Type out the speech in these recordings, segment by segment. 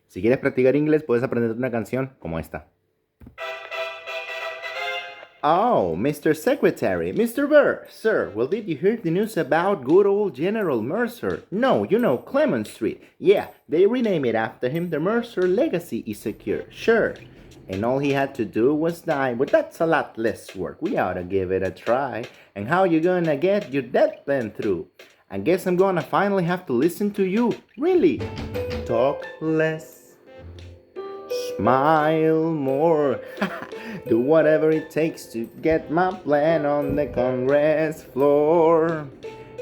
Si quieres practicar inglés, puedes aprender una canción como esta. Oh, Mr. Secretary, Mr. Burr, sir, well, did you hear the news about good old General Mercer? No, you know, Clement Street. Yeah, they renamed it after him. The Mercer legacy is secure, sure. And all he had to do was die, but that's a lot less work. We ought to give it a try. And how you gonna get your death plan through? I guess I'm gonna finally have to listen to you. Really? Talk less, smile more. Do whatever it takes to get my plan on the Congress floor.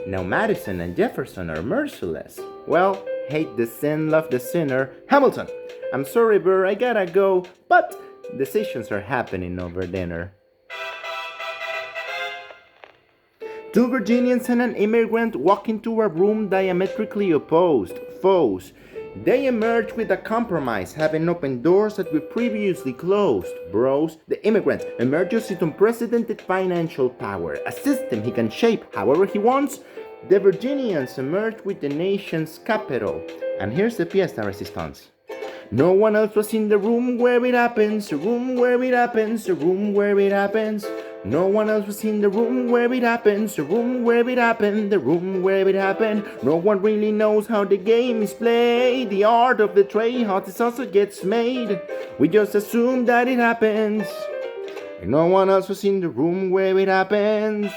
Now Madison and Jefferson are merciless. Well, hate the sin, love the sinner. Hamilton, I'm sorry, Burr, I gotta go, but decisions are happening over dinner. Two Virginians and an immigrant walk into a room diametrically opposed, foes. They emerge with a compromise, having opened doors that were previously closed. Bros, the immigrant emerges with unprecedented financial power, a system he can shape however he wants. The Virginians emerge with the nation's capital. And here's the pièce de résistance. No one else was in the room where it happens, the room where it happens, the room where it happens. No one else was in the room where it happens, the room where it happened, the room where it happened. No one really knows how the game is played, the art of the trade, how the sausage gets made. We just assume that it happens, and no one else was in the room where it happens.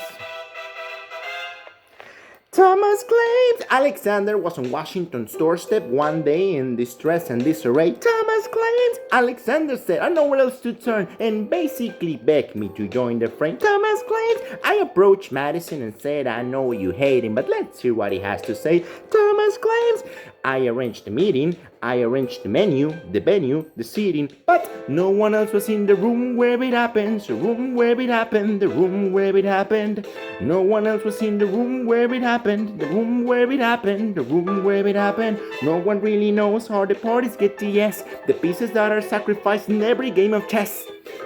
Thomas claims Alexander was on Washington's doorstep one day in distress and disarray. Thomas claims Alexander said, I know where else to turn, and basically begged me to join the frame. Thomas claims I approached Madison and said, I know you hate him, but let's hear what he has to say. Thomas claims I arranged the meeting, I arranged the menu, the venue, the seating, but no one else was in the room where it happens, the room where it happened, the room where it happened. No one else was in the room where it happened, the room where it happened, the room where it happened. No one really knows how the parties get to yes, the pieces that are sacrificed in every game of chess.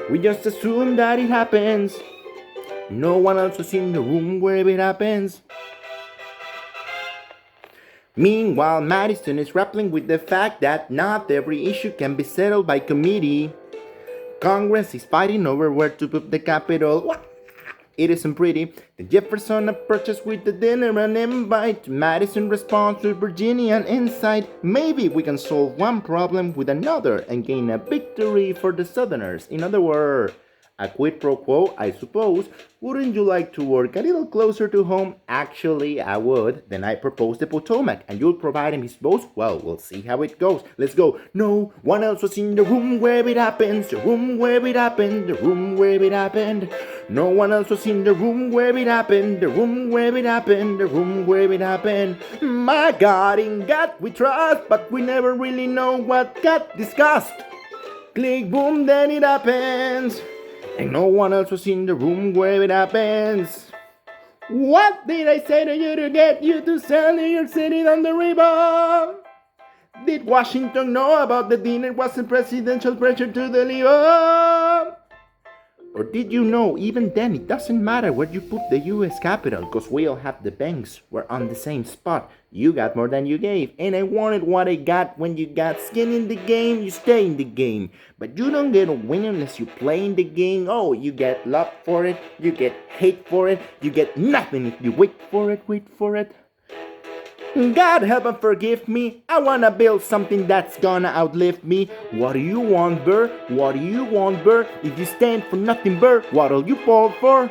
We just assume that it happens. No one else was in the room where it happens. Meanwhile, Madison is grappling with the fact that not every issue can be settled by committee. Congress is fighting over where to put the Capitol. It isn't pretty. The Jefferson approaches with the dinner and invite. Madison responds with Virginian insight. Maybe we can solve one problem with another and gain a victory for the Southerners. In other words, a quid pro quo, I suppose. Wouldn't you like to work a little closer to home? Actually, I would. Then I propose the Potomac, and you'll provide him his boats? Well, we'll see how it goes. Let's go. No one else was in the room where it happens, the room where it happened, the room where it happened. No one else was in the room where it happened, the room where it happened, the room where it happened. My God, in God we trust, but we never really know what got discussed. Click, boom, then it happens. And no one else was in the room where it happens. What did I say to you to get you to sell New York City down the river? Did Washington know about the dinner wasn't presidential pressure to deliver? Or did you know, even then, it doesn't matter where you put the US Capitol, cause we all have the banks. We're on the same spot. You got more than you gave, and I wanted what I got. When you got skin in the game, you stay in the game. But you don't get a win unless you play in the game. Oh, you get love for it, you get hate for it, you get nothing if you wait for it, wait for it. God help and forgive me. I wanna build something that's gonna outlive me. What do you want, Burr? What do you want, Burr? If you stand for nothing, Burr, what'll you fall for?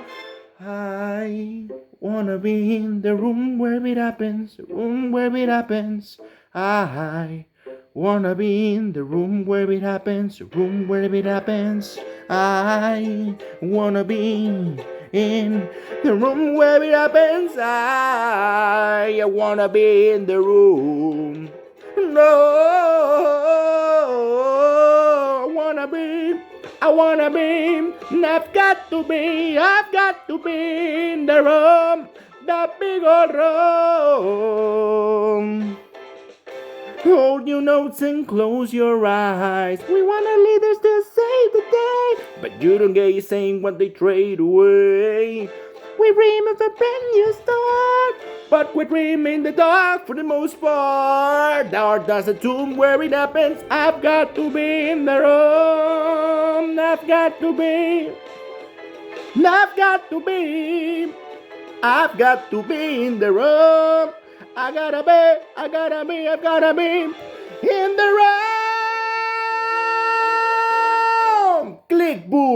I wanna be in the room where it happens, the room where it happens. I wanna be in the room where it happens, the room where it happens. I wanna be in the room where it happens. I wanna be in the room. No, I wanna be, I've got to be in the room, the big old room. Hold your notes and close your eyes. We want our leaders to save the day, but you don't get saying what they trade away. We dream of a brand new start. But we dream in the dark for the most part. There's a tomb where it happens. I've got to be in the room. I've got to be. I've got to be. I've got to be in the room. I gotta be. I've gotta be in the room. Click, boom.